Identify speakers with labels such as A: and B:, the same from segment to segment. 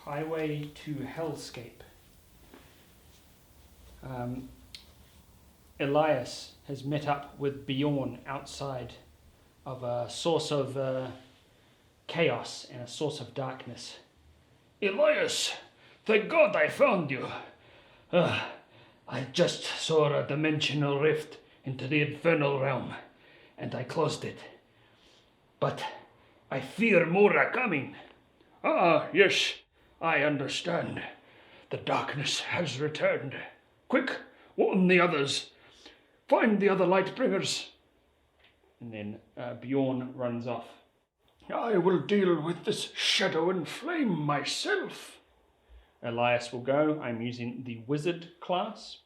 A: Highway to HellScape. Elias has met up with Bjorn outside of a source of chaos and a source of darkness.
B: Elias, thank God I found you. I just saw a dimensional rift into the infernal realm, and I closed it. But I fear more are coming. Yes, I understand. The darkness has returned. Quick, warn the others. Find the other light bringers.
A: And then Bjorn runs off.
B: I will deal with this shadow and flame myself.
A: Elias will go. I'm using the Wizard class.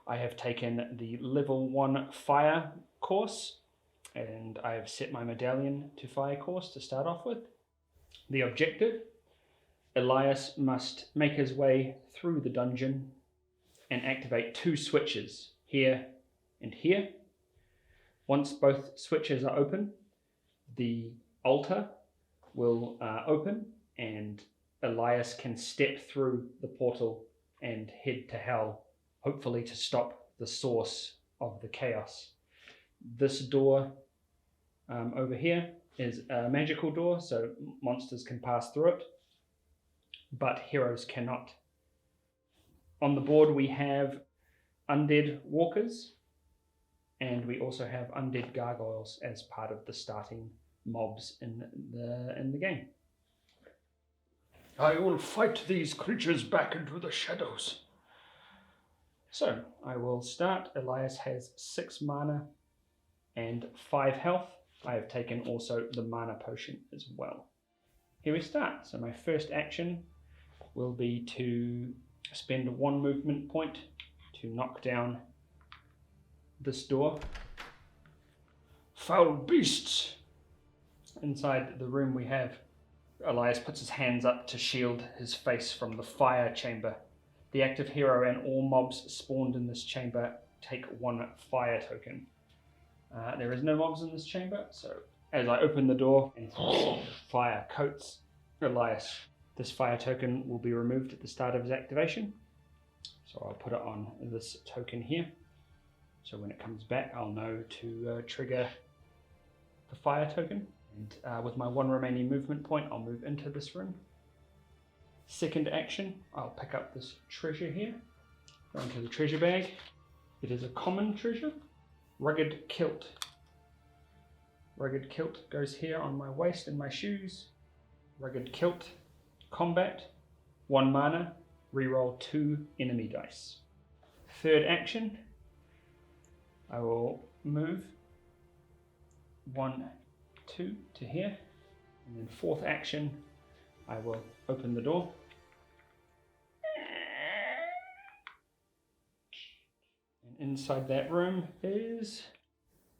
A: I have taken the level 1 fire course, and I have set my medallion to fire course to start off with. The objective: Elias must make his way through the dungeon and activate 2 switches, here and here. Once both switches are open, the altar will open and Elias can step through the portal and head to hell, hopefully to stop the source of the chaos. This door over here is a magical door, so monsters can pass through it, but heroes cannot. On the board we have undead walkers, and we also have undead gargoyles as part of the starting mobs in the game.
B: I will fight these creatures back into the shadows.
A: So, I will start. Elias has 6 mana and 5 health. I have taken also the mana potion as well. Here we start. So my first action will be to spend 1 movement point to knock down this door.
B: Foul beasts!
A: Inside the room we have Elias puts his hands up to shield his face from the fire chamber. The active hero and all mobs spawned in this chamber take 1 fire token. There is no mobs in this chamber, so as I open the door and fire coats Elias, this fire token will be removed at the start of his activation. So I'll put it on this token here. So when it comes back, I'll know to trigger the fire token. And with my 1 remaining movement point, I'll move into this room. Second action, I'll pick up this treasure here, go into the treasure bag. It is a common treasure. Rugged kilt. Rugged kilt goes here on my waist and my shoes. Rugged kilt. Combat. 1 mana. Reroll 2 enemy dice. Third action, I will move 1, 2 to here. And then fourth action, I will open the door. And inside that room is,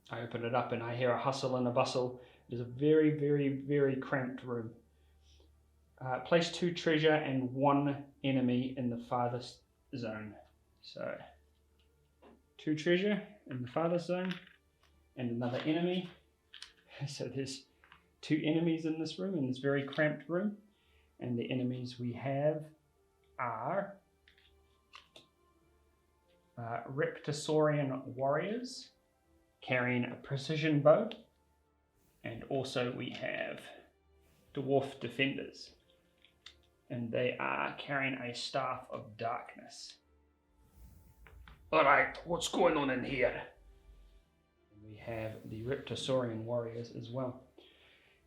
A: I open it up and I hear a hustle and a bustle. It is a very, very, very cramped room. Place 2 treasure and 1 enemy in the farthest zone. So 2 treasure in the farthest zone and another enemy. So there's 2 enemies in this room, in this very cramped room. And the enemies we have are Reptosaurian warriors carrying a precision bow, and also we have dwarf defenders, and they are carrying a staff of darkness.
B: Alright, what's going on in here?
A: We have the Reptosaurian warriors as well.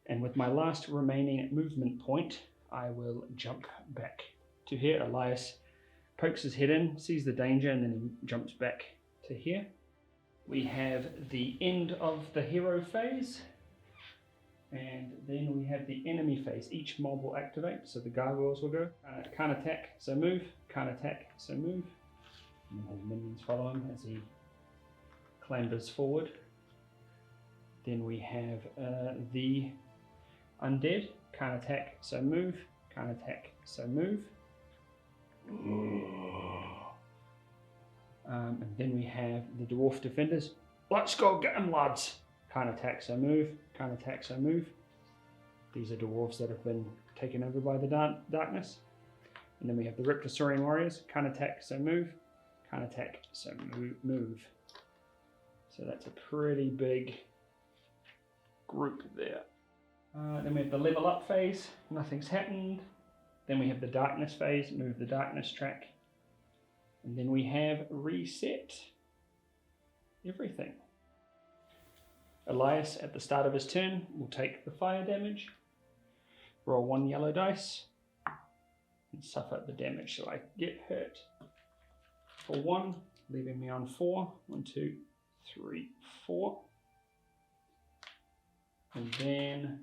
A: And with my last remaining movement point, I will jump back to here. Elias pokes his head in, sees the danger, and then he jumps back to here. We have the end of the hero phase, and then we have the enemy phase. Each mob will activate, so the gargoyles will go. Can't attack, so move. Can't attack, so move. And then his minions follow him as he clambers forward. Then we have the undead. Can't attack, so move. Can't attack, so move. And then we have the dwarf defenders.
B: Let's go get him, lads.
A: Can't attack, so move. Can't attack, so move. These are dwarves that have been taken over by the darkness. And then we have the Riptosaurian warriors. Can't attack, so move. Can't attack, so move. So that's a pretty big group there. Then we have the level up phase. Nothing's happened. Then we have the darkness phase. Move the darkness track. And then we have reset everything. Elias, at the start of his turn, will take the fire damage. Roll 1 yellow dice. And suffer the damage. So I get hurt for 1, leaving me on 4. 1, 2, 3, 4. And then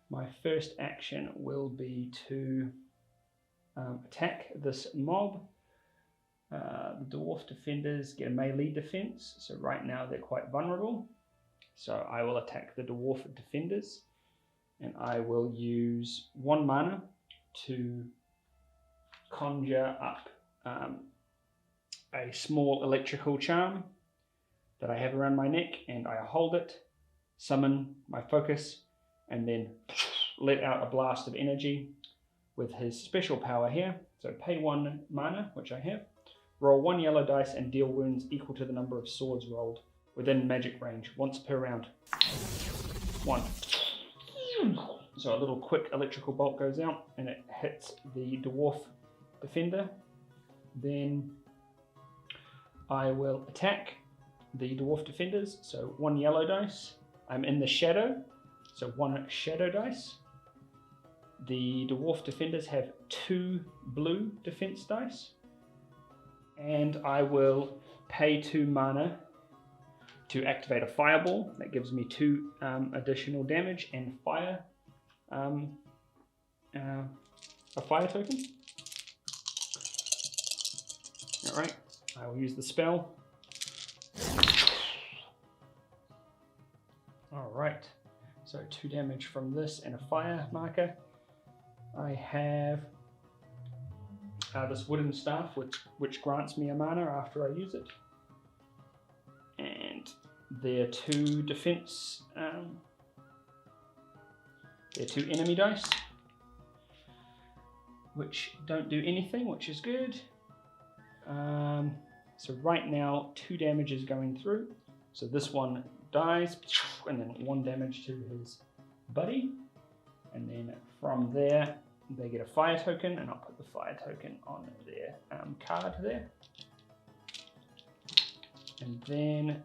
A: my first action will be to attack this mob. The dwarf defenders get a melee defense, so right now they're quite vulnerable. So I will attack the dwarf defenders, and I will use 1 mana to conjure up a small electrical charm that I have around my neck, and I hold it, summon my focus, and then let out a blast of energy with his special power here. So pay 1 mana, which I have, roll 1 yellow dice and deal wounds equal to the number of swords rolled within magic range once per round. 1. So a little quick electrical bolt goes out and it hits the dwarf defender. Then I will attack the dwarf defenders. So 1 yellow dice. I'm in the shadow, so 1 shadow dice. The dwarf defenders have 2 blue defense dice. And I will pay 2 mana to activate a fireball. That gives me 2 additional damage and fire. A fire token. Alright, I will use the spell. Alright, so 2 damage from this and a fire marker. I have this wooden staff which grants me a mana after I use it. And they're 2 defense, they're 2 enemy dice, which don't do anything, which is good. So right now 2 damage is going through. So this one dies, and then 1 damage to his buddy. And then from there, they get a fire token, and I'll put the fire token on their card there. And then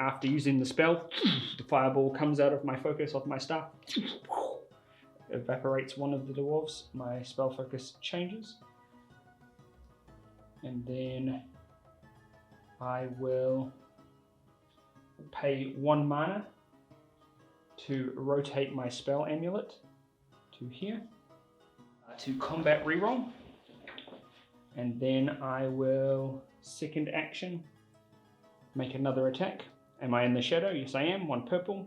A: after using the spell, the fireball comes out of my focus of my staff, evaporates one of the dwarves. My spell focus changes. And then I will pay 1 mana to rotate my spell amulet to here to combat reroll. And then I will second action make another attack. Am I in the shadow? Yes, I am. 1 purple,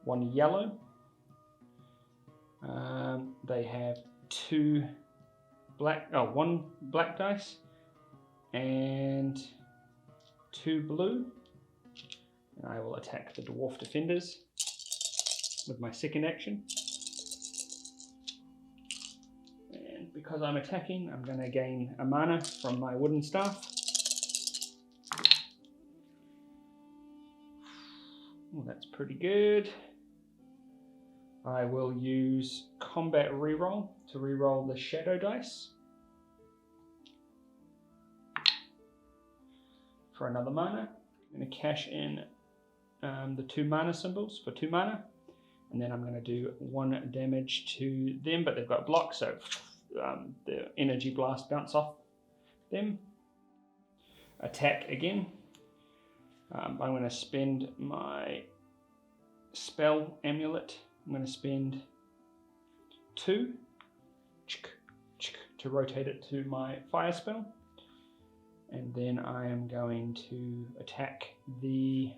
A: 1 yellow. They have 2 black, 1 black dice and 2 blue. And I will attack the dwarf defenders with my second action. And because I'm attacking, I'm going to gain a mana from my wooden staff. Oh, that's pretty good. I will use combat reroll to reroll the shadow dice for another mana. I'm going to cash in the 2 mana symbols for 2 mana, and then I'm going to do 1 damage to them, but they've got block, so the energy blast bounce off them. Attack again. I'm going to spend my spell amulet. I'm going to spend 2 to rotate it to my fire spell. And then I am going to attack the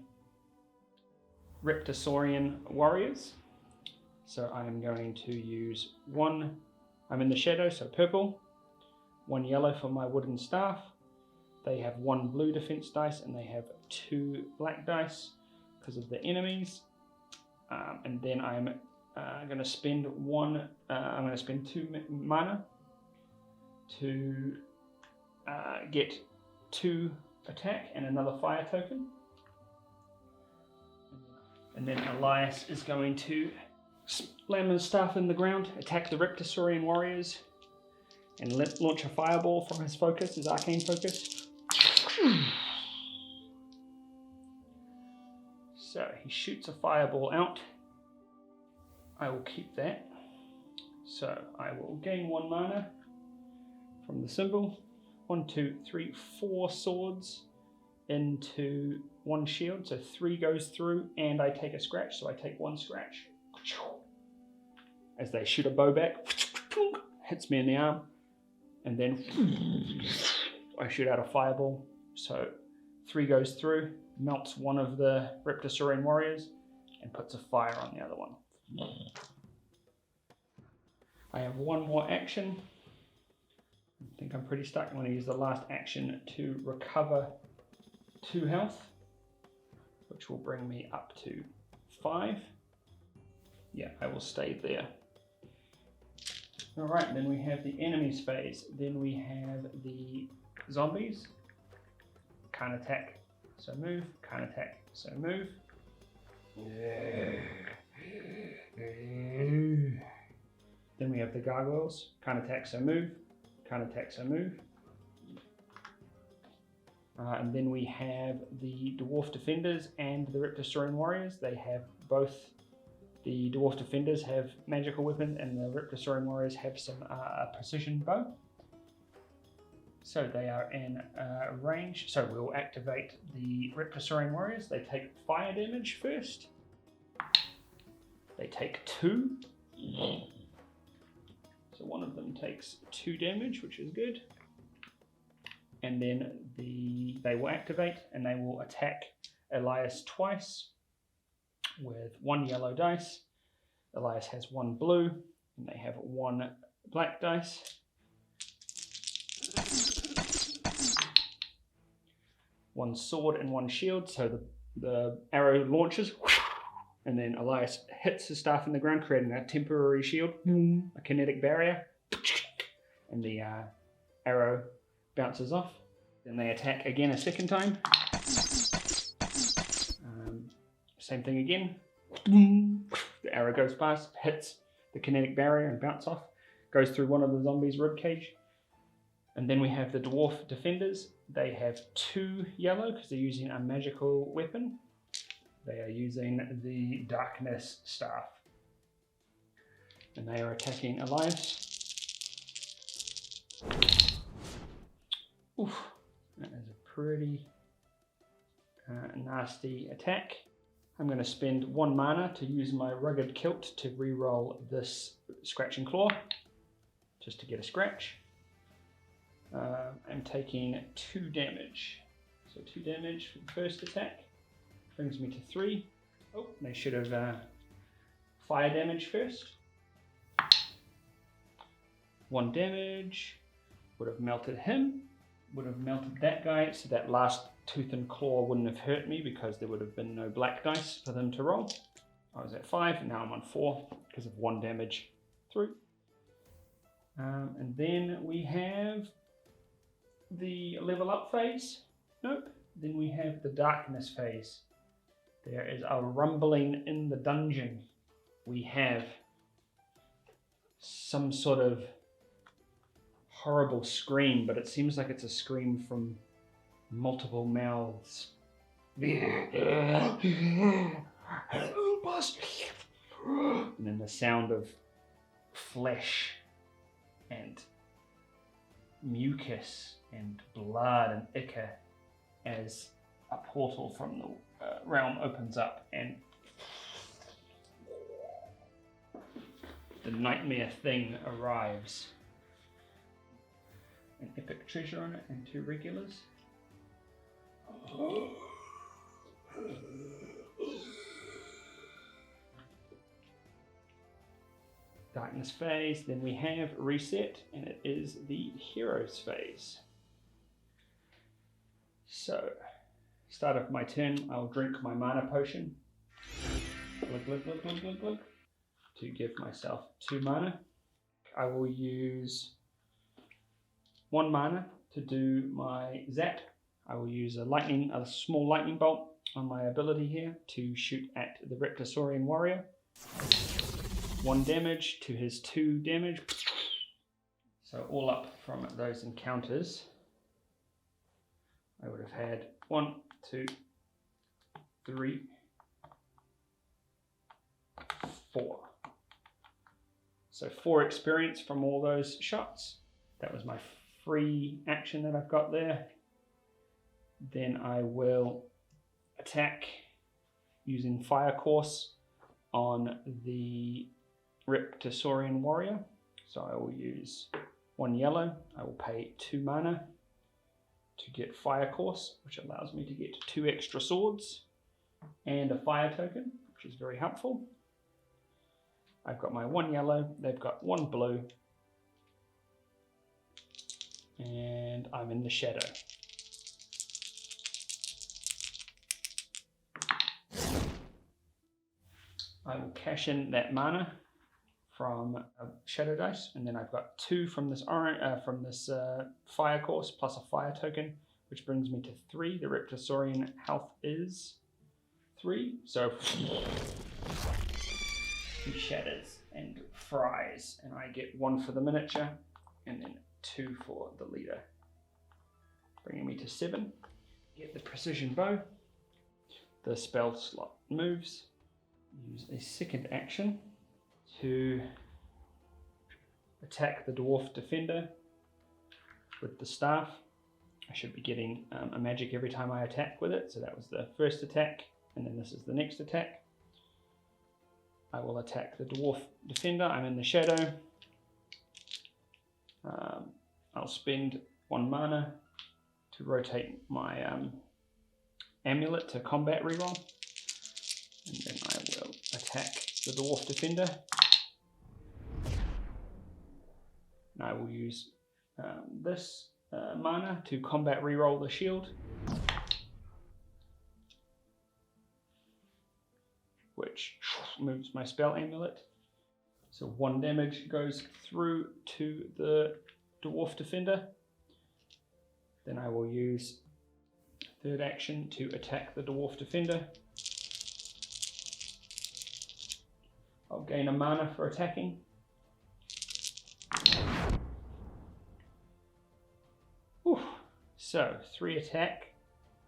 A: Riptosaurian warriors. So I am going to use 1, I'm in the shadow, so purple, 1 yellow for my wooden staff. They have 1 blue defense dice and they have 2 black dice because of the enemies. And then I'm going to spend 2 mana to get 2 attack and another fire token. And then Elias is going to slam his staff in the ground, attack the Reptosaurian warriors, and launch a fireball from his focus, his arcane focus. So he shoots a fireball out. I will keep that. So I will gain 1 mana from the symbol. 1, 2, 3, 4 swords into 1 shield. So 3 goes through, and I take a scratch. So I take 1 scratch. As they shoot a bow back, hits me in the arm, and then I shoot out a fireball. So 3 goes through, melts one of the Reptosaurian warriors, and puts a fire on the other one. I have 1 more action. I think I'm pretty stuck. I'm going to use the last action to recover 2 health, which will bring me up to 5. Yeah, I will stay there. Alright, then we have the enemies phase. Then we have the zombies. Can't attack, so move. Can't attack, so move. Then we have the gargoyles. Can't attack, so move. Can't attack, so move. And then we have the dwarf defenders and the Reptosaurian warriors. They have both. The dwarf defenders have magical weapons, and the Reptosaurian warriors have some precision bow. So they are in range. So we'll activate the Reptosaurian warriors. They take fire damage first. They take 2. So one of them takes 2 damage, which is good. And then they will activate, and they will attack Elias twice with 1 yellow dice. Elias has 1 blue, and they have 1 black dice. 1 sword and 1 shield, so the arrow launches, and then Elias hits his staff in the ground, creating a temporary shield, a kinetic barrier, and the arrow bounces off. Then they attack again a second time. Same thing again. The arrow goes past, hits the kinetic barrier and bounces off, goes through one of the zombies' ribcage. And then we have the dwarf defenders. They have 2 yellow because they're using a magical weapon. They are using the darkness staff. And they are attacking Elias. Oof, that is a pretty nasty attack. I'm going to spend 1 mana to use my rugged kilt to re-roll this scratch and claw, just to get a scratch. I'm taking 2 damage. So 2 damage for the first attack. Brings me to 3. Oh, they should have fire damage first. 1 damage. Would have melted him. Would have melted that guy, so that last tooth and claw wouldn't have hurt me because there would have been no black dice for them to roll. I was at 5, now I'm on 4 because of 1 damage through. And then we have the level up phase. Nope. Then we have the darkness phase. There is a rumbling in the dungeon. We have some sort of horrible scream, but it seems like it's a scream from multiple mouths. And then the sound of flesh and mucus and blood and ichor as a portal from the realm opens up and the nightmare thing arrives. An epic treasure on it and 2 regulars. Darkness phase, then we have reset, and it is the heroes phase. So, start of my turn, I'll drink my mana potion. Glug, glug, glug, glug, glug, glug, to give myself 2 mana. I will use 1 mana to do my zap. I will use a small lightning bolt on my ability here to shoot at the Reptisaurian warrior. 1 damage to his 2 damage. So all up from those encounters, I would have had 1, 2, 3, 4. So 4 experience from all those shots. That was my free action that I've got there. Then I will attack using Fire Course on the Reptisaurian warrior. So I will use 1 yellow. I will pay 2 mana to get Fire Course, which allows me to get 2 extra swords and a fire token, which is very helpful. I've got my 1 yellow, they've got 1 blue, and I'm in the shadow. I will cash in that mana from a shadow dice, and then I've got 2 from this fire course plus a fire token, which brings me to 3. The Reptisaurian health is 3, so he shatters and fries, and I get 1 for the miniature, and then 2 for the leader, bringing me to 7. Get the precision bow. The spell slot moves. Use a second action to attack the dwarf defender with the staff. I should be getting a magic every time I attack with it, so that was the first attack, and then this is the next attack. I will attack the dwarf defender. I'm in the shadow. I'll spend 1 mana to rotate my amulet to combat reroll, and then I will attack the dwarf defender. And I will use this mana to combat reroll the shield, which moves my spell amulet. So 1 damage goes through to the dwarf defender. Then I will use third action to attack the dwarf defender. I'll gain a mana for attacking. Whew. So 3 attack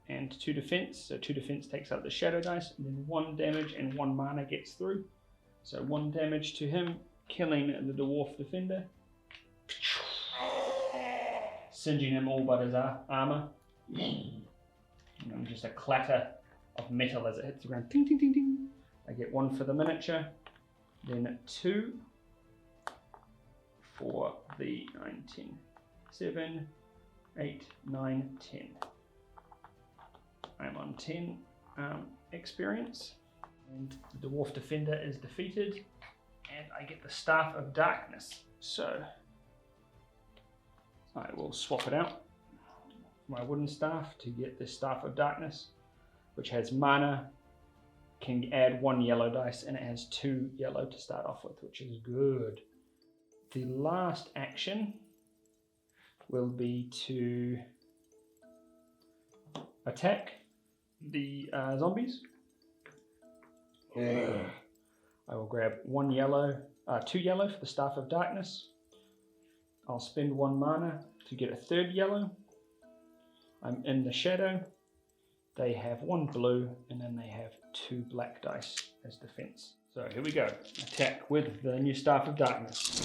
A: and 2 defense. So 2 defense takes out the shadow dice, and then 1 damage and 1 mana gets through. So 1 damage to him, killing the dwarf defender, singeing him all but his armor. And just a clatter of metal as it hits the ground. Ding, ding, ding, ding. I get 1 for the miniature, then 2 for the 19. 7, 8, 9, 10. I'm on 10 experience, and the dwarf defender is defeated, and I get the Staff of Darkness. So I will swap it out, my wooden staff, to get the Staff of Darkness, which has mana, can add 1 yellow dice, and it has 2 yellow to start off with, which is good. The last action will be to attack the zombies. I will grab 1 yellow, 2 yellow for the Staff of Darkness. I'll spend 1 mana to get a 3rd yellow. I'm in the shadow. They have 1 blue, and then they have 2 black dice as defense. So here we go. Attack with the new Staff of Darkness.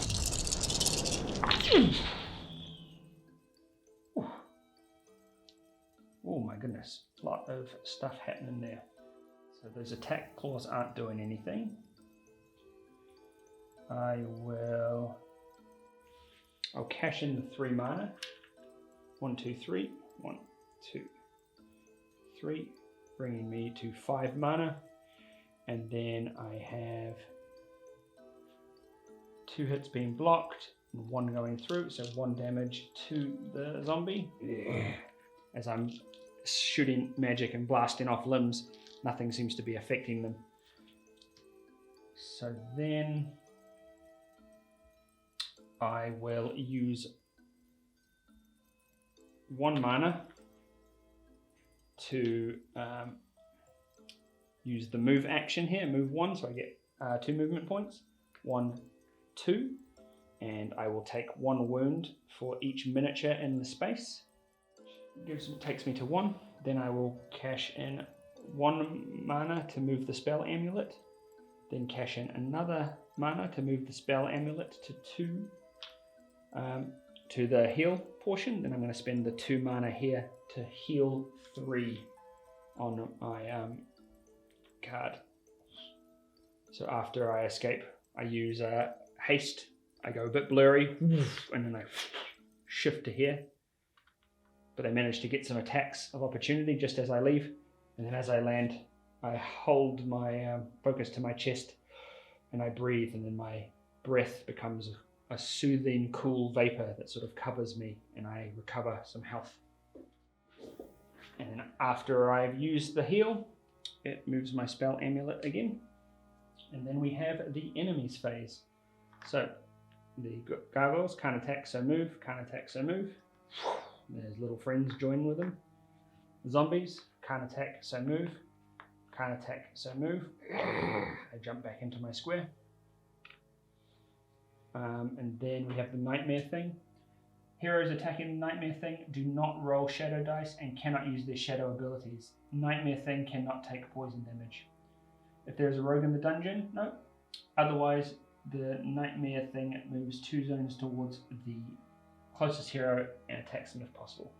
A: Oh my goodness, a lot of stuff happening there. So those attack claws aren't doing anything. I'll cash in the 3 mana. 1, 2, 3. 1, 2, 3. Bringing me to 5 mana. And then I have 2 hits being blocked and 1 going through. So 1 damage to the zombie. As I'm shooting magic and blasting off limbs, nothing seems to be affecting them. So then I will use 1 mana to use the move action here, move 1, so I get 2 movement points. 1, 2, and I will take 1 wound for each miniature in the space. Takes me to 1. Then I will cash in 1 mana to move the spell amulet. Then cash in another mana to move the spell amulet to 2 to the heal portion. Then I'm going to spend the 2 mana here to heal 3 on my card. So after I escape, I use haste. I go a bit blurry, and then I shift to here. But I manage to get some attacks of opportunity just as I leave. And then as I land, I hold my focus to my chest, and I breathe, and then my breath becomes a soothing, cool vapor that sort of covers me, and I recover some health. And then after I've used the heal, it moves my spell amulet again. And then we have the enemies phase. So the gargoyles can't attack, so move, can't attack, so move. There's little friends join with them. Zombies can't attack, so move, can't attack, so move. I jump back into my square. And then we have the nightmare thing. Heroes attacking the nightmare thing do not roll shadow dice and cannot use their shadow abilities. Nightmare thing cannot take poison damage. If there's a rogue in the dungeon, no. Otherwise, the nightmare thing moves 2 zones towards the closest hero and attacks them if possible.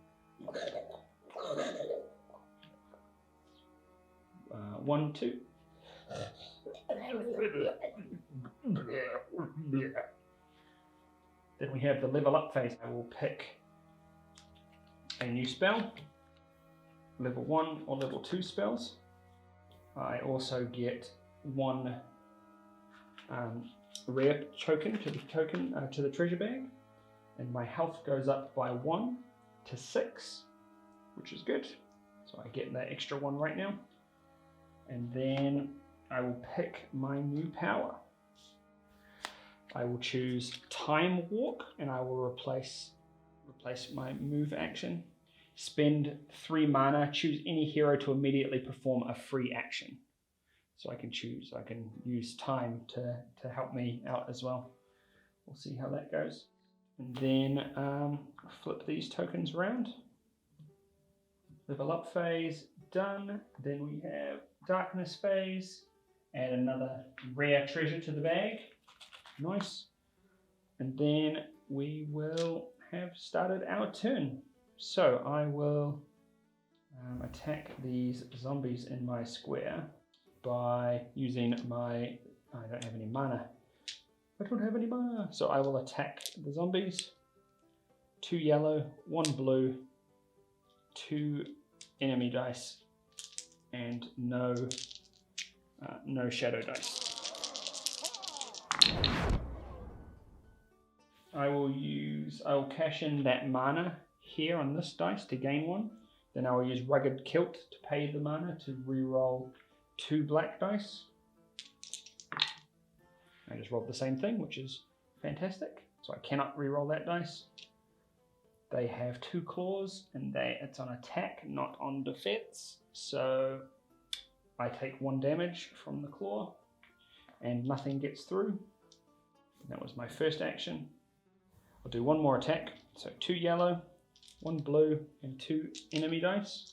A: 1, 2. Then we have the level up phase. I will pick a new spell, level 1 or level 2 spells. I also get 1 rare token to the treasure bag, and my health goes up by 1 to 6, which is good. So I get that extra 1 right now. And then I will pick my new power. I will choose Time Walk, and I will replace my move action. Spend 3 mana, choose any hero to immediately perform a free action. So I can use time to help me out as well. We'll see how that goes. And then flip these tokens around. Level up phase, done. Then we have darkness phase, add another rare treasure to the bag. Nice. And then we will have started our turn. So I will attack these zombies in my square by using my... I don't have any mana. So I will attack the zombies. 2 yellow, 1 blue, 2 enemy dice, and no shadow dice. I will cash in that mana here on this dice to gain 1. Then I will use Rugged Kilt to pay the mana to reroll 2 black dice. I just rolled the same thing, which is fantastic. So I cannot reroll that dice. They have 2 claws, and it's on attack, not on defense. So I take 1 damage from the claw, and nothing gets through. That was my first action. I'll do 1 more attack. So 2 yellow, 1 blue, and 2 enemy dice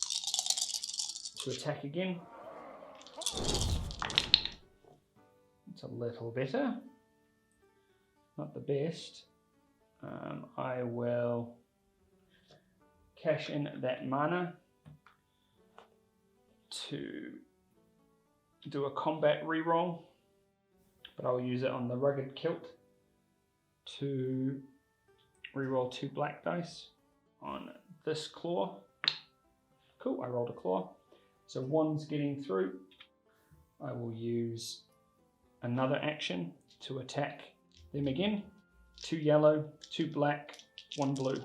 A: to attack again. It's a little better. Not the best. I will cash in that mana to do a combat reroll, but I'll use it on the Rugged Kilt to reroll 2 black dice on this claw. Cool, I rolled a claw. So 1's getting through. I will use another action to attack them again. 2 yellow, 2 black, 1 blue.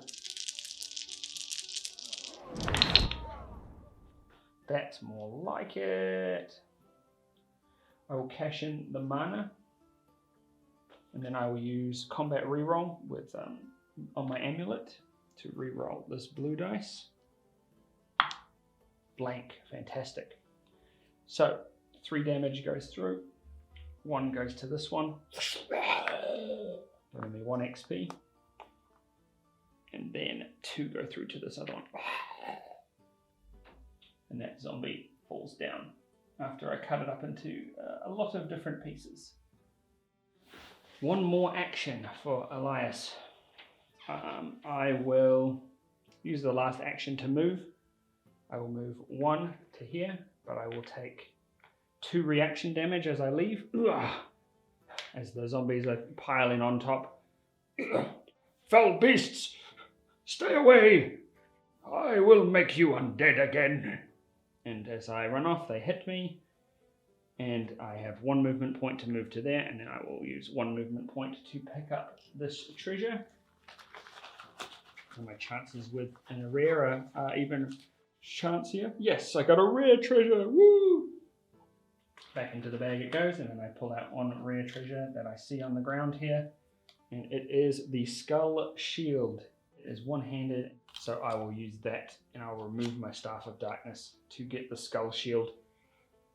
A: That's more like it. I will cash in the mana, and then I will use combat reroll with on my amulet to re-roll this blue dice. Blank, fantastic. So 3 damage goes through, 1 goes to this one, giving me 1 XP, and then 2 go through to this other one. And that zombie falls down after I cut it up into a lot of different pieces. 1 more action for Elias. I will use the last action to move. I will move 1 to here, but I will take 2 reaction damage as I leave. As the zombies are piling on top.
B: Foul beasts, stay away! I will make you undead again.
A: And as I run off, they hit me. And I have 1 movement point to move to there, and then I will use 1 movement point to pick up this treasure. And my chances with a rare are even chancier. Yes, I got a rare treasure! Woo! Back into the bag it goes, and then I pull out 1 rare treasure that I see on the ground here. And it is the Skull Shield. It is one-handed, so I will use that, and I'll remove my Staff of Darkness to get the Skull Shield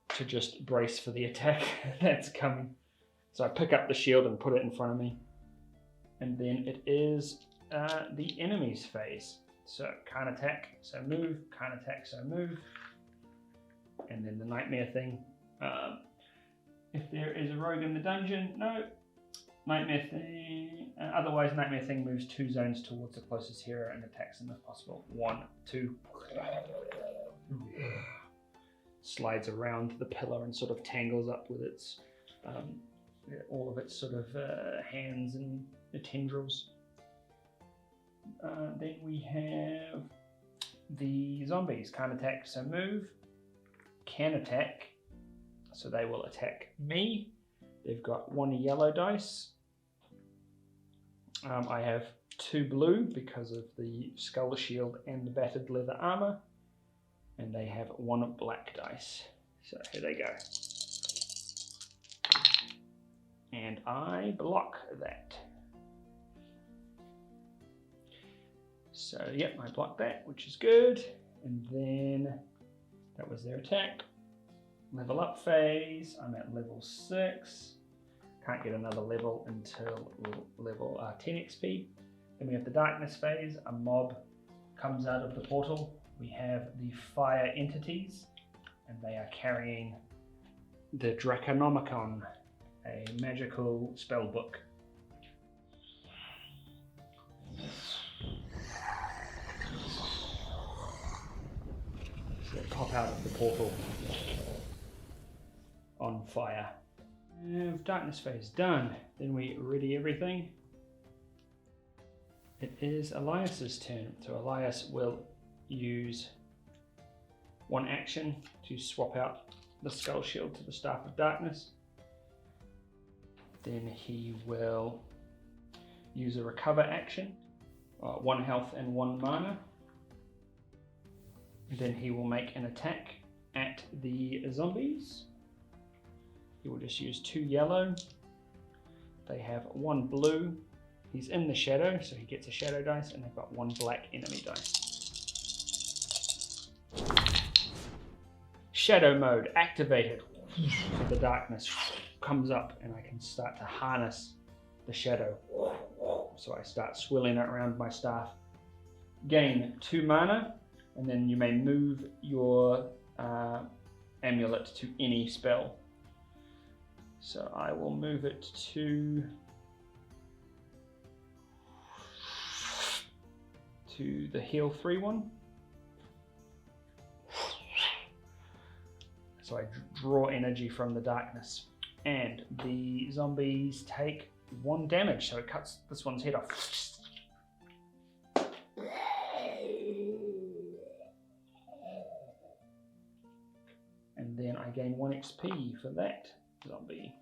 A: to just brace for the attack that's coming. So I pick up the shield and put it in front of me. And then it is the enemy's phase. So can't attack, so move, can't attack, so move. And then the nightmare thing. If there is a rogue in the dungeon, no. Nightmare thing. Otherwise, nightmare thing moves 2 zones towards the closest hero and attacks them if possible. 1, 2. Slides around the pillar and sort of tangles up with its all of its sort of hands and tendrils. Then we have the zombies. Can't attack, so move. Can attack, so they will attack me. They've got 1 yellow dice. I have 2 blue because of the skull shield and the battered leather armor. And they have 1 black dice. So here they go. And I block that. So yep, I blocked that, which is good. And then that was their attack. Level up phase, I'm at level 6. Can't get another level until level 10 XP. Then we have the darkness phase. A mob comes out of the portal. We have the fire entities, and they are carrying the Draconomicon, a magical spell book. So they pop out of the portal on fire. Darkness phase done. Then we ready everything. It is Elias's turn. So Elias will use 1 action to swap out the skull shield to the Staff of Darkness. Then he will use a recover action, 1 health and 1 mana. Then he will make an attack at the zombies. He will just use 2 yellow. They have 1 blue. He's in the shadow, so he gets a shadow dice, and they've got 1 black enemy dice. Shadow mode activated. So the darkness comes up, and I can start to harness the shadow. So I start swirling it around my staff. Gain 2 mana, and then you may move your amulet to any spell. So I will move it to the heal 3 one. So I draw energy from the darkness, and the zombies take 1 damage, so it cuts this one's head off. And then I gain 1 XP for that zombie.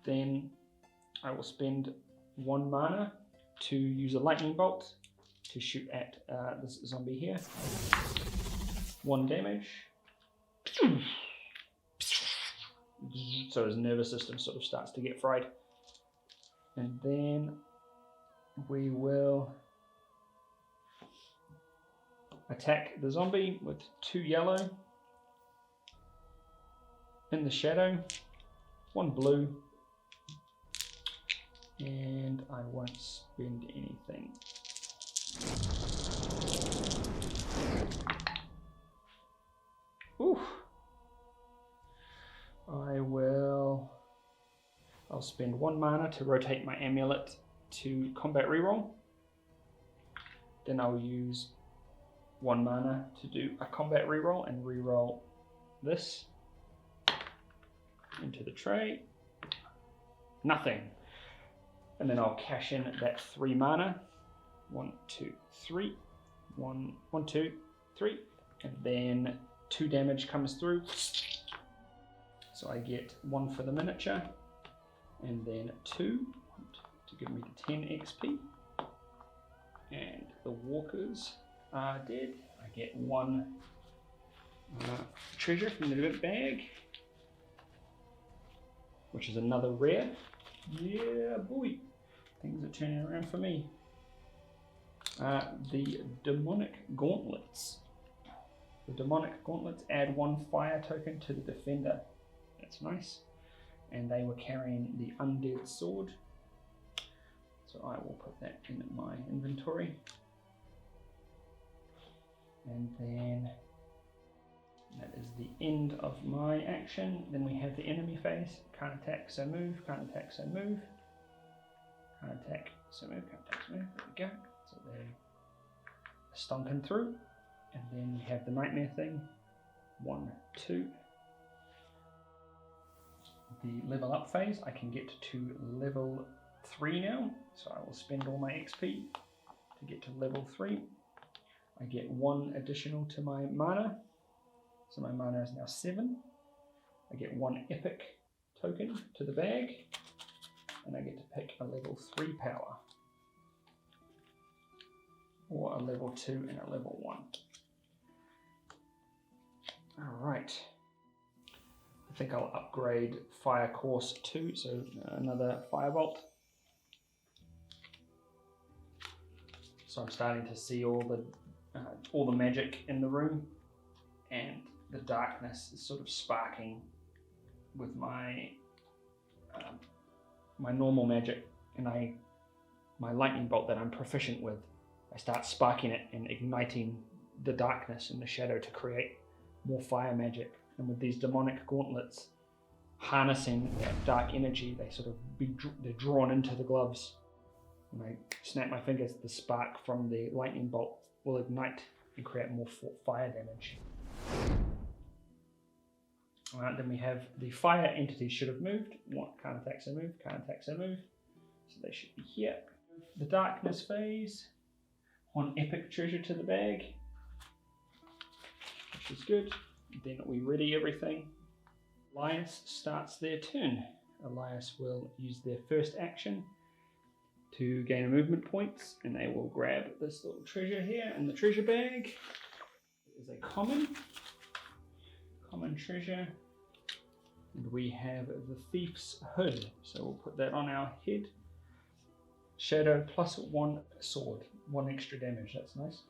A: Then I will spend 1 mana to use a lightning bolt to shoot at this zombie here. 1 damage. So his nervous system sort of starts to get fried. And then we will attack the zombie with 2 yellow in the shadow, 1 blue, and I won't spend anything. Oof. I'll spend 1 mana to rotate my amulet to combat reroll. Then I'll use 1 mana to do a combat reroll and reroll this into the tray. Nothing. And then I'll cash in that 3 mana. 1, 2, 3. 1, 2, 3. And then 2 damage comes through. So I get 1 for the miniature. And then 2 to give me the 10 XP. And the walkers are dead. I get 1 treasure from the loot bag, which is another rare. Yeah, boy. Things are turning around for me. The demonic gauntlets. The demonic gauntlets add 1 fire token to the defender. That's nice. And they were carrying the undead sword. So I will put that in my inventory. And then that is the end of my action. Then we have the enemy phase. Can't attack, so move. Can't attack, so move. Can't attack, so move. Can't attack, so move. There we go. So they're stonking through. And then we have the nightmare thing. 1, 2. The level up phase, I can get to level 3 now. So I will spend all my XP to get to level 3. I get 1 additional to my mana. So my mana is now 7. I get 1 epic token to the bag. And I get to pick a level 3 power. Or a level 2 and a level 1. Alright. I think I'll upgrade Fire Course 2, so another Firebolt. So I'm starting to see all the magic in the room, and the darkness is sort of sparking with my my normal magic, and my lightning bolt that I'm proficient with. I start sparking it and igniting the darkness and the shadow to create more fire magic. And with these demonic gauntlets harnessing that dark energy, they're drawn into the gloves. When I snap my fingers, the spark from the lightning bolt will ignite and create more fire damage. Alright, then we have the fire entities should have moved. Can't attack, so move. Can't attack, so move. So they should be here. The darkness phase. 1 epic treasure to the bag, which is good. Then we ready everything. Elias starts their turn. Elias will use their first action to gain a movement points, and they will grab this little treasure here in the treasure bag. It is a common treasure. And we have the Thief's Hood, so we'll put that on our head. Shadow plus 1 sword, 1 extra damage, that's nice.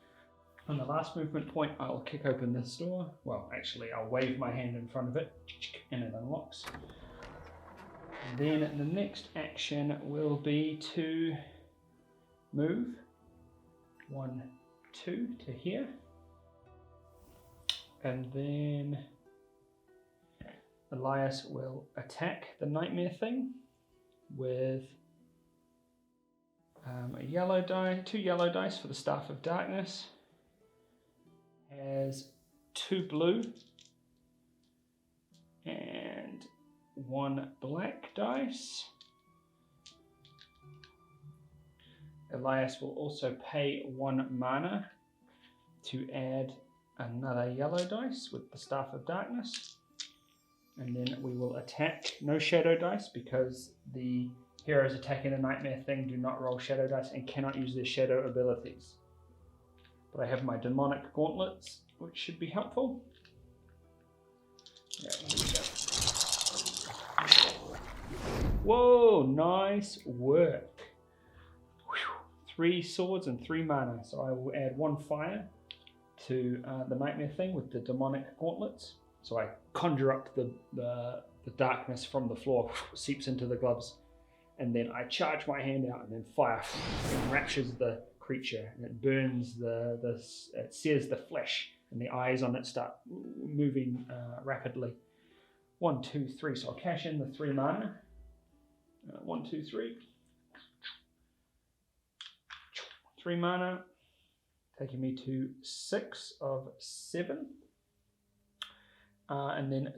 A: On the last movement point, I'll kick open this door. Well, actually, I'll wave my hand in front of it, and it unlocks. Then the next action will be to move 1, 2 to here. And then Elias will attack the nightmare thing with a yellow die, 2 yellow dice for the Staff of Darkness. Has 2 blue and 1 black dice. Elias will also pay 1 mana to add another yellow dice with the Staff of Darkness. And then we will attack, no shadow dice, because the heroes attacking the nightmare thing do not roll shadow dice and cannot use their shadow abilities. But I have my demonic gauntlets, which should be helpful. Yeah, here we go. Whoa, nice work. Whew. 3 swords and 3 mana, so I will add 1 fire to the nightmare thing with the demonic gauntlets. So I conjure up the darkness from the floor, seeps into the gloves, and then I charge my hand out, and then fire enraptures the creature, and it burns it sears the flesh, and the eyes on it start moving rapidly. 1, 2, 3. So I'll cash in the 3 mana. 1, 2, 3. 3 mana, taking me to 6 of 7. And then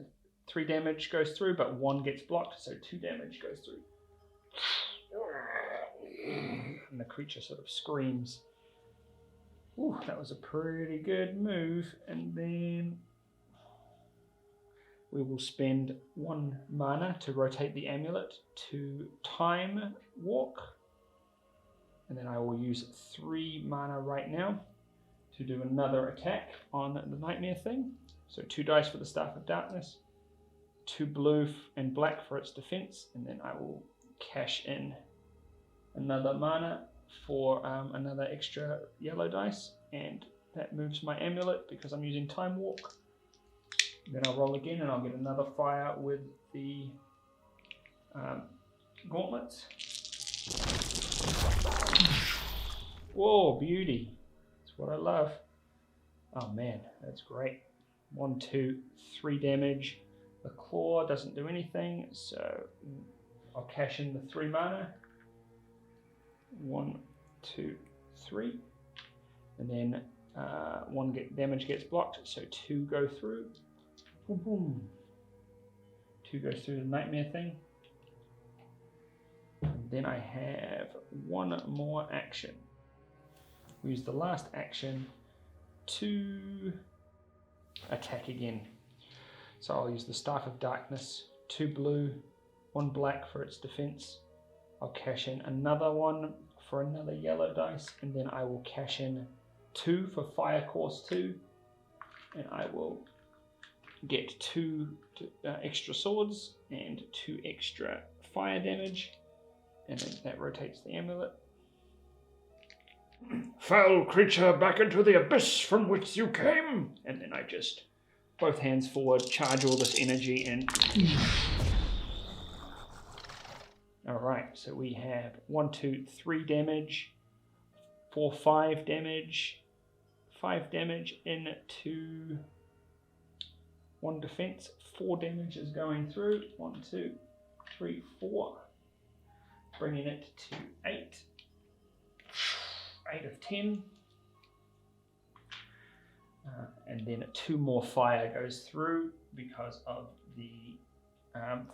A: 3 damage goes through, but 1 gets blocked, so 2 damage goes through. And the creature sort of screams. Ooh, that was a pretty good move. And then we will spend 1 mana to rotate the amulet to time walk. And then I will use 3 mana right now to do another attack on the nightmare thing. So 2 dice for the Staff of Darkness, 2 blue and black for its defense, and then I will cash in another mana for another extra yellow dice, and that moves my amulet because I'm using time walk. Then I'll roll again and I'll get another fire with the gauntlets. Whoa, beauty. That's what I love. Oh man, that's great. 1, 2, 3 damage. The claw doesn't do anything, so I'll cash in the 3 mana. 1, 2, 3. And then 1 damage gets blocked, so 2 go through. Boom, boom. 2 goes through the nightmare thing. And then I have 1 more action. We use the last action to attack again. So I'll use the Staff of Darkness, 2 blue, 1 black for its defense. I'll cash in another 1 for another yellow dice, and then I will cash in 2 for Fire Course 2, and I will get 2 extra swords and 2 extra fire damage, and then that rotates the amulet.
B: Foul creature, back into the abyss from which you came!
A: And then I just, both hands forward, charge all this energy and... Alright, so we have 1, 2, 3 damage, 4, 5 damage, 5 damage into 1 defense, 4 damage is going through, 1, 2, 3, 4, bringing it to 8. 8 of 10. And then 2 more fire goes through because of the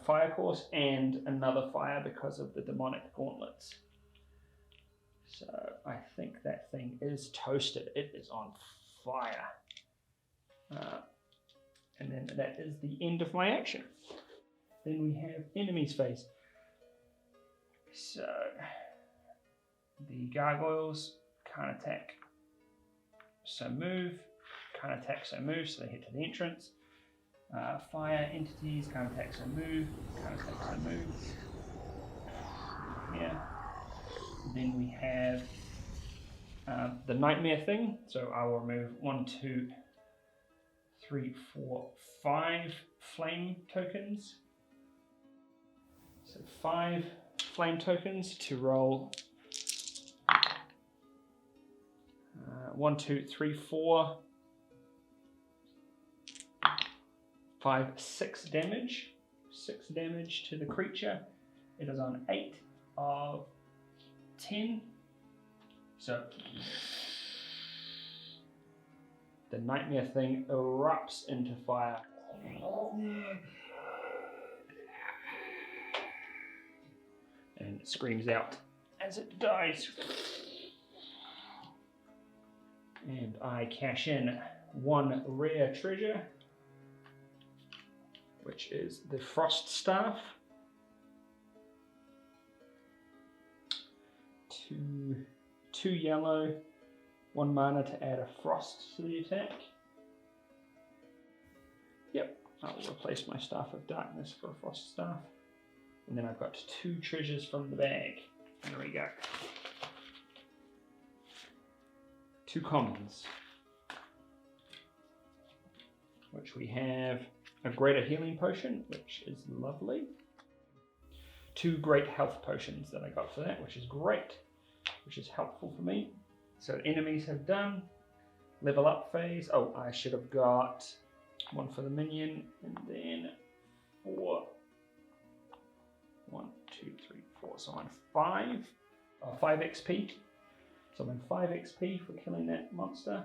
A: fire course, and another fire because of the demonic gauntlets. So I think that thing is toasted. It is on fire. And then that is the end of my action. Then we have enemy's phase. So the gargoyles can't attack, so move. Can't attack, so move, so they head to the entrance. Fire entities can't attack, so move. Can't attack, so move. Yeah. Then we have the nightmare thing. So I will remove 1, 2, 3, 4, 5 flame tokens. So 5 flame tokens to roll 1, 2, 3, 4, 5, 6 damage. 6 damage to the creature. It is on 8 of 10. So the nightmare thing erupts into fire. And it screams out as it dies. And I cash in 1 rare treasure, which is the Frost Staff. 2 yellow, 1 mana to add a frost to the attack. Yep, I'll replace my Staff of Darkness for a Frost Staff. And then I've got 2 treasures from the bag. There we go. 2 commons. which we have a greater healing potion, which is lovely. 2 great health potions that I got for that, which is great, which is helpful for me. So enemies have done. Level up phase. Oh, I should have got 1 for the minion, and then 4. 1, 2, 3, 4. So I'm 5 XP. So I'm 5 XP for killing that monster.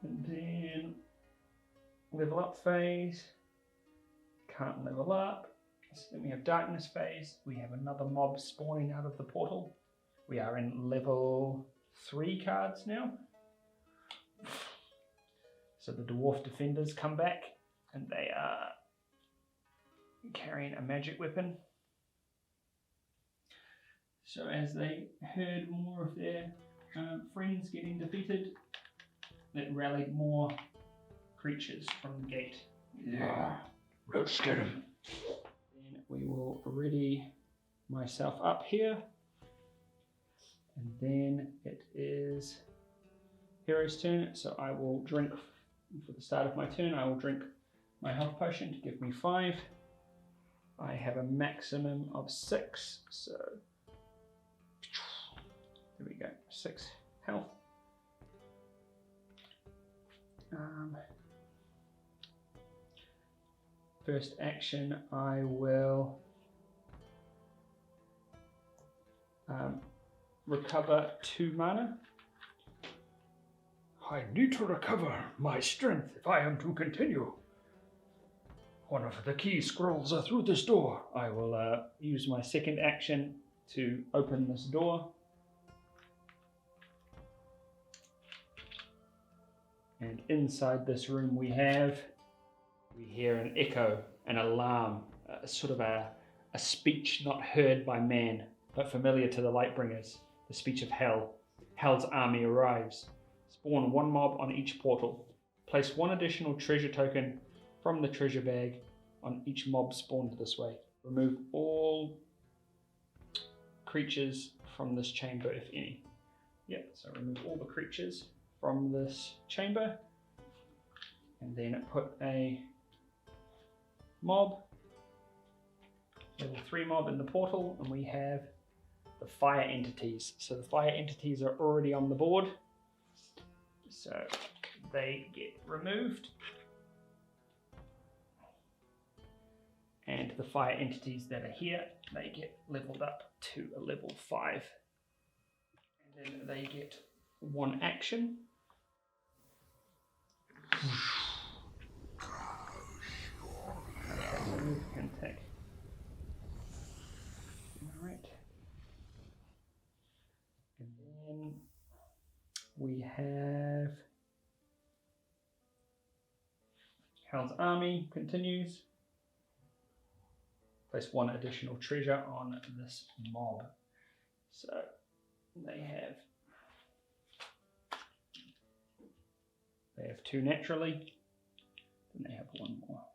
A: And then level up phase. Can't level up. So then we have darkness phase. We have another mob spawning out of the portal. We are in level 3 cards now. So the dwarf defenders come back, and they are carrying a magic weapon. So as they heard more of their friends getting defeated, that rallied more creatures from the gate.
B: Yeah, let's get him.
A: Then we will ready myself up here. And then it is Hero's turn, so I will drink, for the start of my turn, I will drink my health potion to give me 5. I have a maximum of 6, so there we go, 6 health. First action, I will recover 2 mana.
B: I need to recover my strength if I am to continue. One of the key scrolls are through this door.
A: I will use my second action to open this door. And inside this room we hear an echo, an alarm, sort of a speech not heard by man, but familiar to the Lightbringers, the speech of Hell. Hell's army arrives. Spawn 1 mob on each portal. Place 1 additional treasure token from the treasure bag on each mob spawned this way. Remove all creatures from this chamber, if any. Yep, so remove all the creatures from this chamber. And then put a mob, level 3 mob in the portal, and we have the fire entities. So the fire entities are already on the board. So they get removed. And the fire entities that are here, they get leveled up to a level 5. And then they get 1 action. Can take. Alright. And then we have Hell's army continues. Place 1 additional treasure on this mob. So they have 2 naturally, then they have 1 more.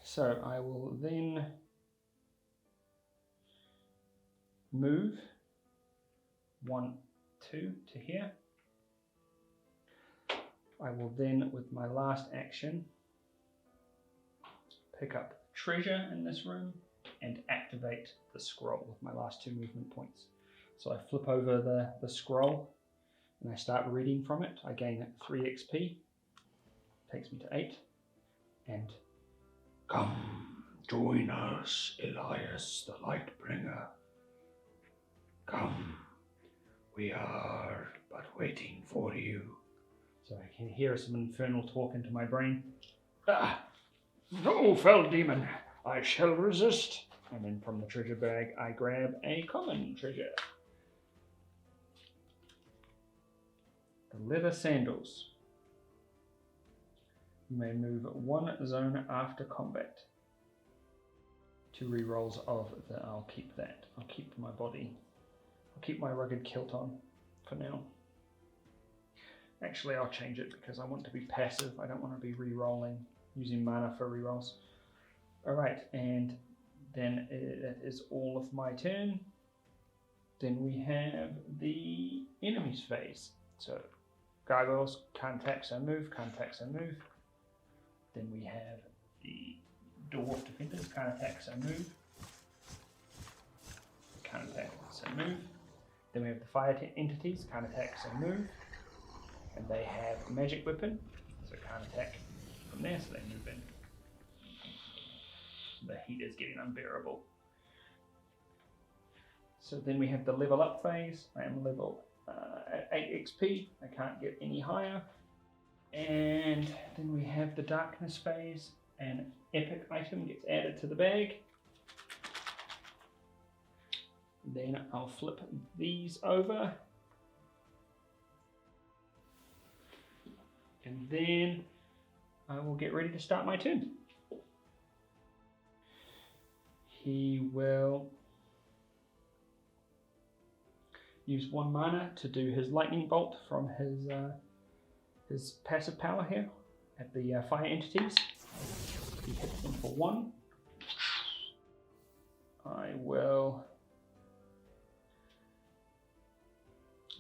A: So I will then move 1, 2 to here. I will then, with my last action, pick up treasure in this room and activate the scroll with my last 2 movement points. So I flip over the scroll and I start reading from it. I gain 3 XP, takes me to 8, and
B: come, join us, Elias the Lightbringer. Come, we are but waiting for you.
A: So I can hear some infernal talk into my brain.
B: No, fell demon, I shall resist.
A: And then from the treasure bag, I grab a common treasure. The leather sandals. You may move 1 zone after combat. 2 rerolls of the, I'll keep that. I'll keep my body. I'll keep my rugged kilt on for now. Actually, I'll change it because I want to be passive. I don't want to be re-rolling, using mana for re-rolls. Alright, and then that is all of my turn. Then we have the enemies phase. So, gargoyles, can't attack, so move, can't attack, so move. Then we have the dwarf defenders, can't attack, so move. Can't attack, so move. Then we have the fire entities, can't attack, so move. And they have a magic weapon, so can't attack from there, so they move in. The heat is getting unbearable. So then we have the level up phase. I am level at 8 XP. I can't get any higher. And then we have the darkness phase. An epic item gets added to the bag. Then I'll flip these over. And then I will get ready to start my turn. He will use 1 mana to do his lightning bolt from his passive power here at the fire entities. He hits them for 1.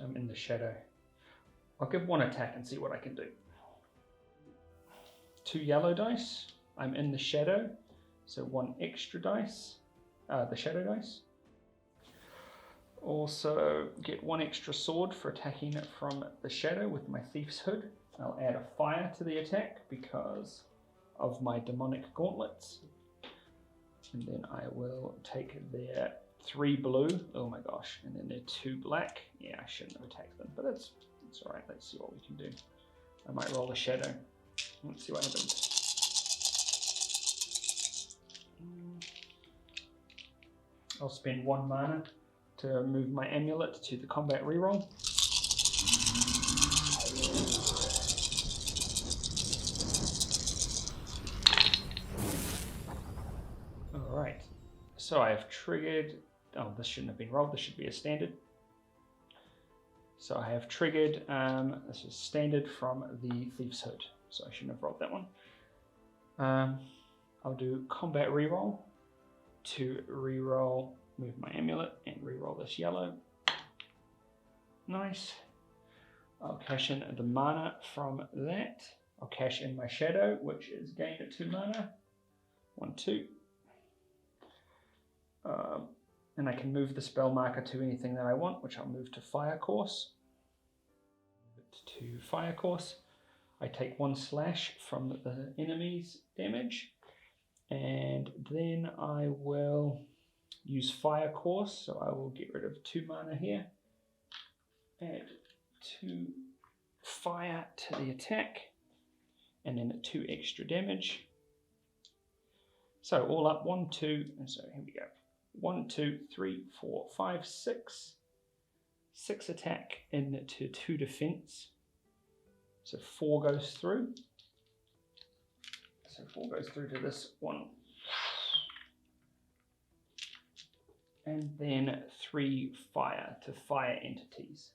A: I'm in the shadow. I'll give 1 attack and see what I can do. 2 yellow dice. I'm in the shadow, so 1 extra dice, the shadow dice. Also get 1 extra sword for attacking it from the shadow with my Thief's Hood. I'll add a fire to the attack because of my demonic gauntlets. And then I will take their 3 blue, oh my gosh, and then their 2 black. Yeah, I shouldn't have attacked them, but it's alright, let's see what we can do. I might roll a shadow. Let's see what happens. I'll spend 1 mana to move my amulet to the combat reroll. Alright, so I have triggered, oh this shouldn't have been rolled, this should be a standard. So I have triggered, this is standard from the Thief's Hood, so I shouldn't have rolled that one. I'll do combat reroll to reroll, move my amulet and reroll this yellow. Nice. I'll cash in the mana from that. I'll cash in my shadow, which is gained at 2 mana. 1, 2. And I can move the spell marker to anything that I want, which I'll move to Fire Course. To Fire Course. I take 1 slash from the enemy's damage. And then I will use Fire Course, so I will get rid of 2 mana here. Add 2 fire to the attack, and then 2 extra damage. So all up 1, 2, and so here we go. 1, 2, 3, 4, 5, 6. 6 attack into 2 defense. So 4 goes through. So 4 goes through to this one. And then 3 fire to fire entities.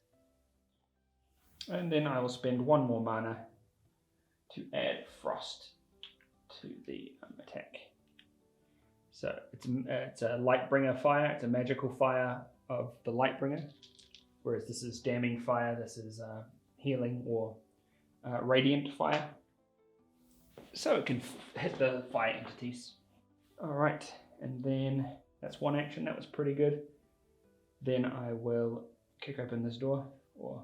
A: And then I will spend 1 more mana to add frost to the attack. So it's a Lightbringer fire. It's a magical fire of the Lightbringer. Whereas this is damning fire. This is healing or radiant fire. So it can hit the fire entities. Alright, and then that's 1 action. That was pretty good. Then I will kick open this door or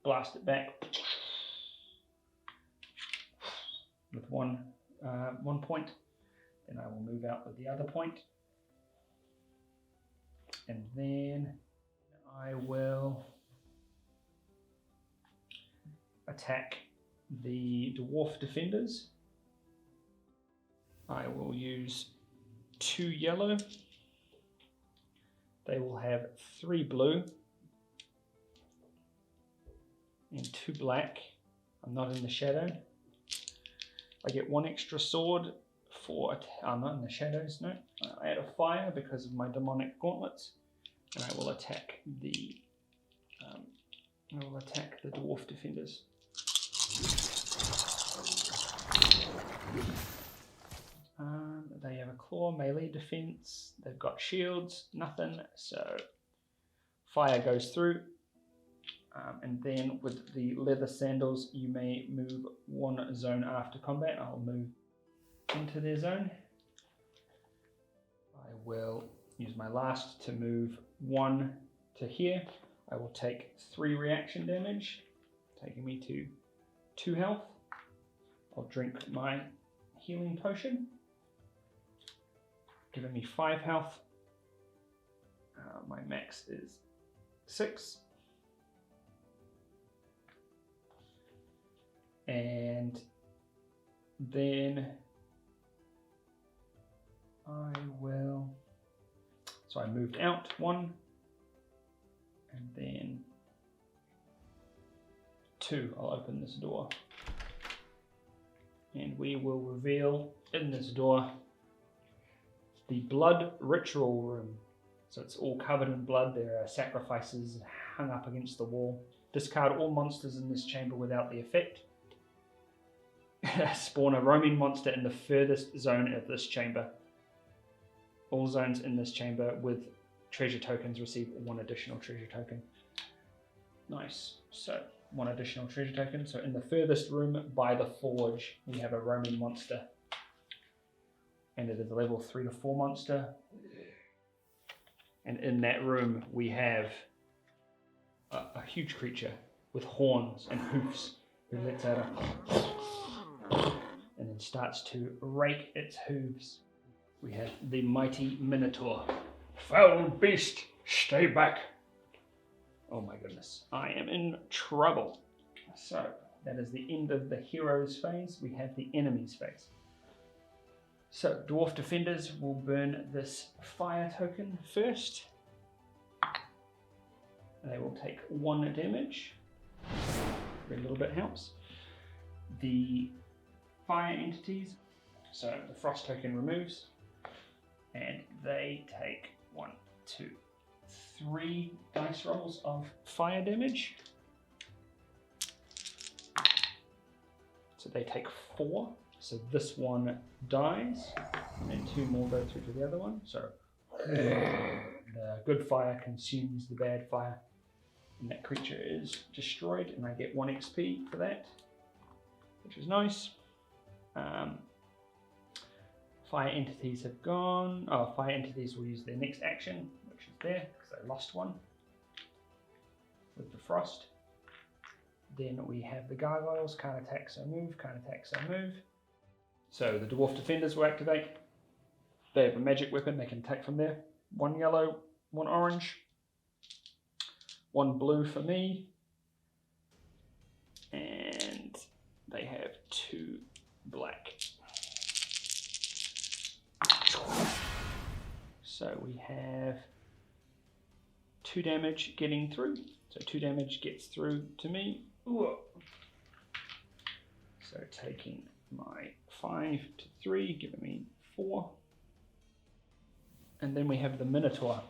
A: blast it back with 1 point. Then I will move out with the other point. And then I will attack the dwarf defenders. I will use 2 yellow. They will have 3 blue and 2 black. I'm not in the shadow. I get 1 extra sword for, I'm not in the shadows, no. I add a fire because of my demonic gauntlets, and I will attack the dwarf defenders. They have a claw, melee defense. They've got shields, nothing. So fire goes through. And then with the leather sandals, you may move one zone after combat. I'll move into their zone. I will use my last to move one to here. I will take 3 reaction damage, taking me to 2 health. I'll drink my healing potion, giving me 5 health. My max is 6. And then I will, so I moved out 1, and then 2, I'll open this door. And we will reveal in this door the blood ritual room. So it's all covered in blood. There are sacrifices hung up against the wall. Discard all monsters in this chamber without the effect. Spawn a roaming monster in the furthest zone of this chamber. All zones in this chamber with treasure tokens receive 1 additional treasure token. Nice. So 1 additional treasure token. So in the furthest room by the forge, we have a roaming monster. And it is a level 3 to 4 monster. And in that room, we have a huge creature with horns and hoofs who lets out a and then starts to rake its hooves. We have the mighty Minotaur.
B: Foul beast, stay back.
A: Oh my goodness, I am in trouble. So, that is the end of the heroes phase. We have the enemies phase. So, Dwarf Defenders will burn this fire token first. They will take 1 damage. Every little bit helps. The fire entities, so the frost token removes, and they take 1, 2, 3 dice rolls of fire damage. So they take 4. So this one dies, and 2 more go through to the other one. So the good fire consumes the bad fire, and that creature is destroyed, and I get 1 XP for that, which is nice. Fire entities have gone. Oh, fire entities will use their next action, which is there, because I lost 1 with the frost. Then we have the gargoyles, can't attack, so move, can't attack, so move. So the Dwarf Defenders will activate. They have a magic weapon, they can attack from there. 1 yellow, 1 orange, 1 blue for me, and they have 2 black. So we have 2 damage getting through. So 2 damage gets through to me. Ooh. So taking my 5 to 3, giving me 4. And then we have the Minotaur.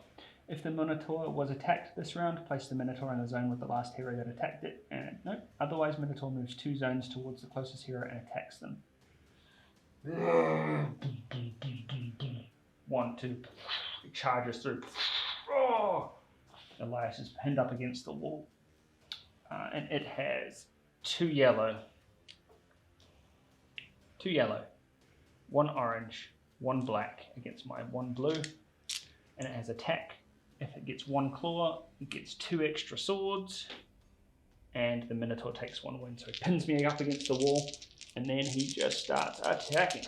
A: If the Minotaur was attacked this round, place the Minotaur in a zone with the last hero that attacked it. And no, otherwise Minotaur moves 2 zones towards the closest hero and attacks them. 1, 2, it charges through. Oh! Elias is pinned up against the wall. And it has 2 yellow, 1 orange, 1 black against my 1 blue. And it has attack. If it gets 1 claw, it gets 2 extra swords. And the Minotaur takes 1 win. So he pins me up against the wall. And then he just starts attacking.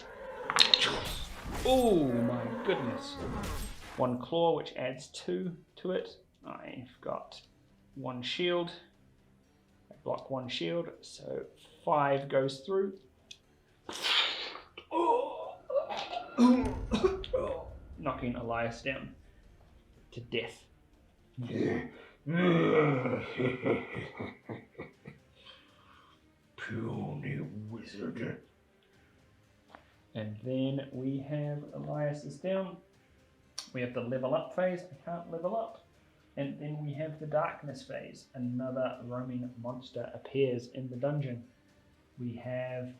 A: Oh my goodness. 1 claw, which adds 2 to it. I've got 1 shield. I block 1 shield, so 5 goes through. Knocking Elias down to death.
B: Puny wizard.
A: And then we have Elias is down. We have the level up phase. I can't level up. And then we have the darkness phase. Another roaming monster appears in the dungeon. We have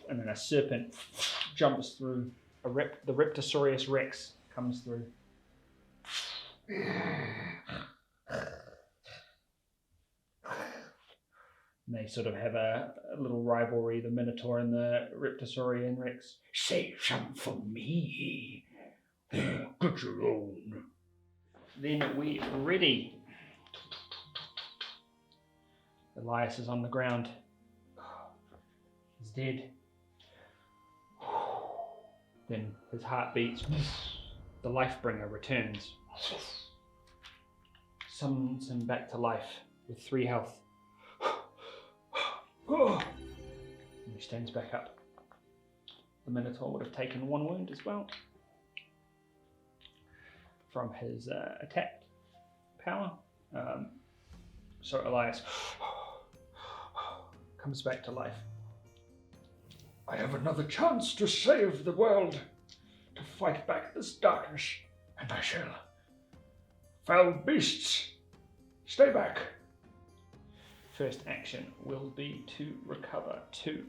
A: and then a serpent jumps through the Reptosaurus Rex comes through. And they sort of have a little rivalry, the Minotaur and the Reptosaurian Rex.
B: Save some for me. Get your own.
A: Then we ready. Elias is on the ground. He's dead. Then his heart beats. The Lifebringer returns. Summons him back to life with 3 health. And he stands back up. The Minotaur would have taken 1 wound as well from his attack power. So Elias comes back to life.
B: I have another chance to save the world, to fight back this darkness, and I shall. Foul beasts, stay back.
A: First action will be to recover 2.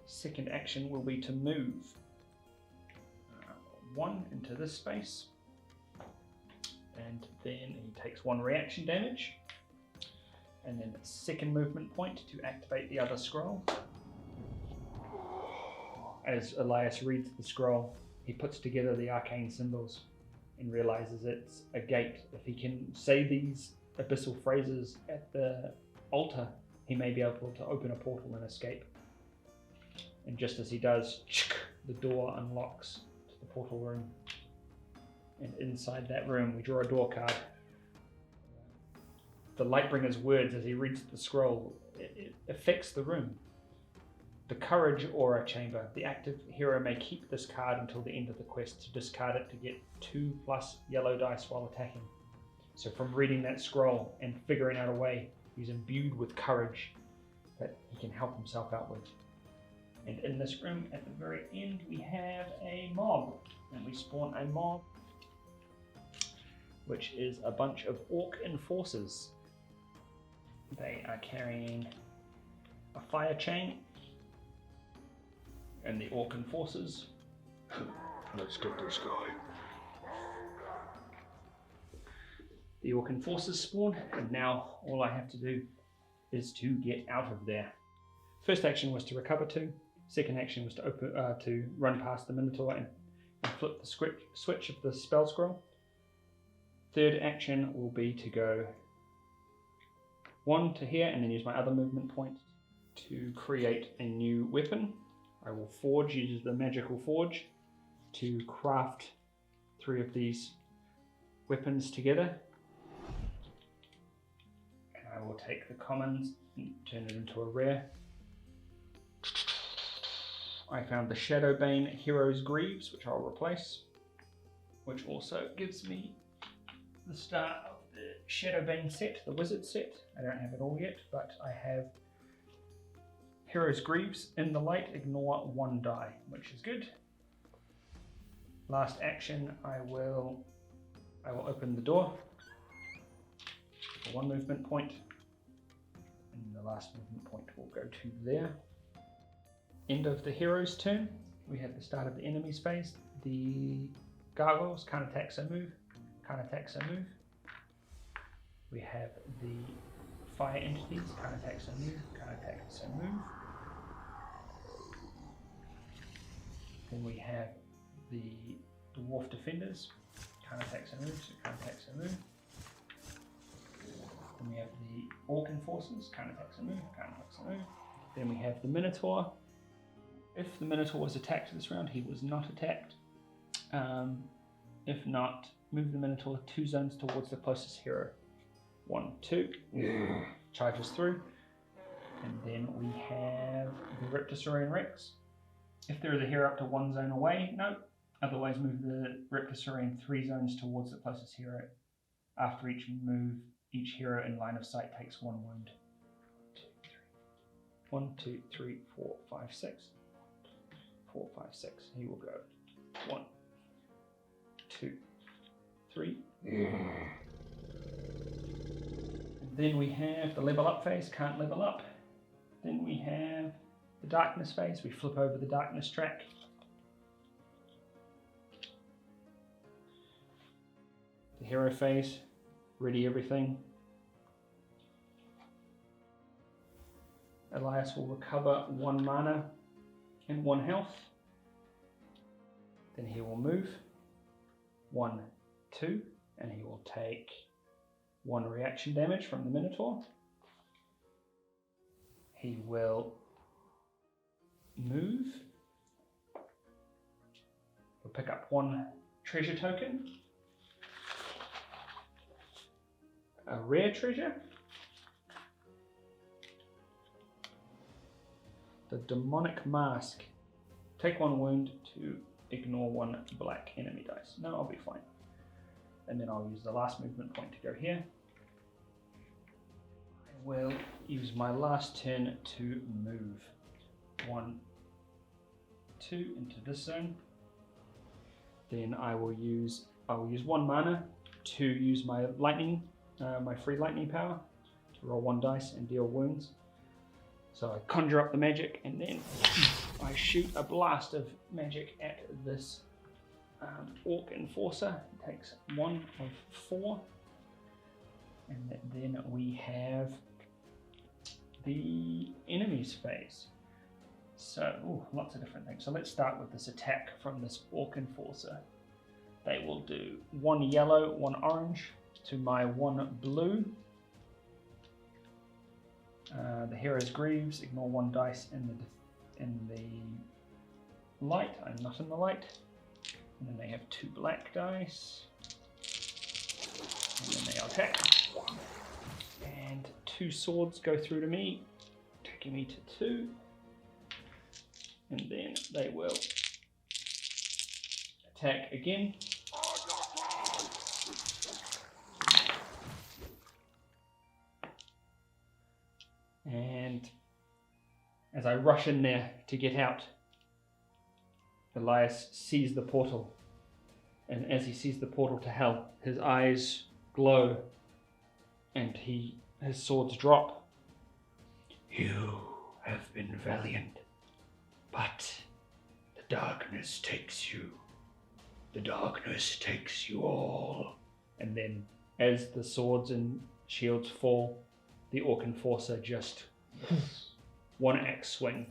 A: Second action will be to move 1 into this space. And then he takes 1 reaction damage. And then a second movement point to activate the other scroll. As Elias reads the scroll, he puts together the arcane symbols and realizes it's a gate. If he can say these abyssal phrases at the altar, he may be able to open a portal and escape. And just as he does, the door unlocks to the portal room. And inside that room, we draw a door card. The Lightbringer's words as he reads the scroll, it affects the room. The Courage Aura Chamber. The active hero may keep this card until the end of the quest to discard it to get 2+ yellow dice while attacking. So from reading that scroll and figuring out a way, he's imbued with courage that he can help himself out with. And in this room, at the very end, we have a mob. And we spawn a mob, which is a bunch of orc enforcers. They are carrying a fire chain. And the orc enforcers.
B: Let's get this guy.
A: The orc enforcers spawn, and now all I have to do is to get out of there. First action was to recover 2. Second action was to run past the Minotaur and flip the switch of the spell scroll. Third action will be to go 1 to here and then use my other movement point to create a new weapon. I will forge, use the magical forge to craft 3 of these weapons together. And I will take the commons and turn it into a rare. I found the Shadowbane Hero's Greaves, which I'll replace, which also gives me the start of the Shadowbane set, the Wizard set. I don't have it all yet, but I have Hero's Greaves. In the light, ignore 1 die, which is good. Last action, I will open the door for 1 movement point, and the last movement point will go to there. End of the hero's turn. We have the start of the enemy's phase. The gargoyles can't attack, so move. Can't attack, so move. We have the fire entities. Can't attack, so move. Can't attack, so move. Then we have the dwarf defenders. Can't attack, so move. So can't attack, so move. Then we have the orc enforcers. Can't attack, so move. Can't attack, so move. Then we have the Minotaur. If the Minotaur was attacked this round, he was not attacked. If not, move the Minotaur 2 zones towards the closest hero. 1, 2. Charges through. And then we have the Reptosaurian Rex. If there is a hero up to 1 zone away, no. Otherwise, move the Reptosaurian 3 zones towards the closest hero. After each move, each hero in line of sight takes 1 wound. 1, 2, 3, 4, 5, 6. 4, 5, 6. He will go 1, 2, 3. And then we have the level up phase, can't level up. Then we have the darkness phase. We flip over the darkness track. The hero phase, ready everything. Elias will recover 1 mana and 1 health. Then he will move 1, 2, and he will take 1 reaction damage from the Minotaur. He will move. We'll pick up 1 treasure token. A rare treasure. The demonic mask. Take 1 wound to ignore 1 black enemy dice. No, I'll be fine. And then I'll use the last movement point to go here. I will use my last turn to move 1, 2 into this zone. Then I will use 1 mana to use my lightning, my free lightning power, to roll 1 dice and deal wounds. So I conjure up the magic and then I shoot a blast of magic at this Orc Enforcer. It takes 1 of 4. And then we have the enemies phase. So, lots of different things. So let's start with this attack from this Orc Enforcer. They will do 1 yellow, 1 orange to my 1 blue. The hero's greaves, ignore 1 dice in the light. I'm not in the light. And then they have 2 black dice. And then they attack. And 2 swords go through to me, taking me to 2. And then they will attack again. And as I rush in there to get out, Elias sees the portal. And as he sees the portal to hell, his eyes glow and his swords drop.
B: You have been valiant, but the darkness takes you. The darkness takes you all.
A: And then as the swords and shields fall, the Orc Enforcer just 1 axe swing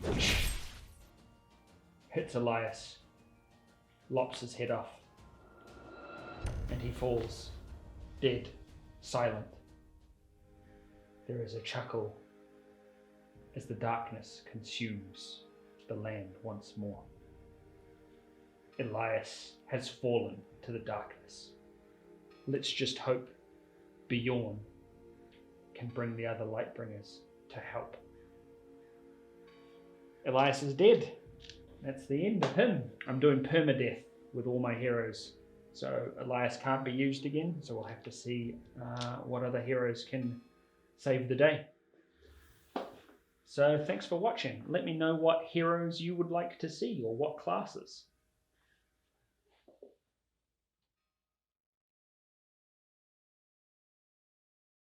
A: hits Elias, lops his head off, and he falls dead, silent. There is a chuckle as the darkness consumes the land once more. Elias has fallen to the darkness. Let's just hope Bjorn can bring the other Lightbringers to help. Elias is dead. That's the end of him. I'm doing permadeath with all my heroes. So Elias can't be used again, so we'll have to see what other heroes can save the day. So thanks for watching. Let me know what heroes you would like to see or what classes.